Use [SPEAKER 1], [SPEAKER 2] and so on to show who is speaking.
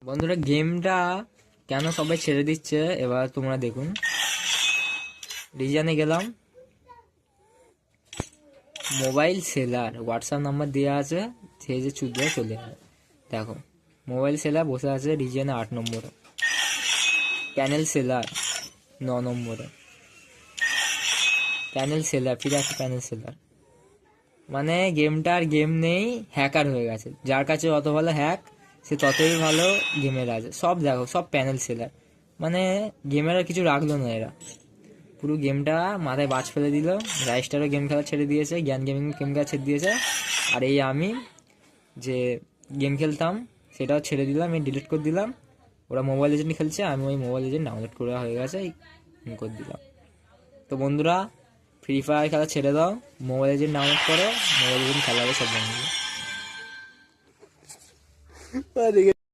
[SPEAKER 1] বন্ধুরা গেমটা কেন সবাই ছেড়ে দিচ্ছে এবার তোমরা দেখুন। রিজনে গেলাম, মোবাইল সেলার হোয়াটসঅ্যাপ নাম্বার দেওয়া আছে, সে যে চুদিয়ে চলে যাবে। দেখো মোবাইল সেলার বসে আছে রিজনে 8 নম্বরে, প্যানেল সেলার 9 নম্বরে, প্যানেল সেলার ফিরে আছে প্যানেল সেলার। মানে গেমটা আর গেম নেই, হ্যাকার হয়ে গেছে। যার কাছে অত ভালো হ্যাক সে ততই ভালো গেমের আছে। সব দেখো সব প্যানেল সেলার, মানে গেমের আর কিছু রাখলো না এরা। পুরো গেমটা মাথায় বাজ ফেলে দিল। রাইস্টারও গেম খেলা ছেড়ে দিয়েছে, জ্ঞান গেমিং গেম খেলা ছেড়ে দিয়েছে। আর এই আমি যে গেম খেলতাম সেটাও ছেড়ে দিলাম, এই ডিলিট করে দিলাম। ওরা মোবাইল এজেন্ট খেলছে, আমি ওই মোবাইল এজেন্ট ডাউনলোড করে হয়ে গেছে করে দিলাম। তো বন্ধুরা ফ্রি ফায়ার খেলা ছেড়ে দাও, মোবাইল এজেন্ট ডাউনলোড করো, মোবাইল এজেন্ট খেলা হবে সব বন্ধুরা।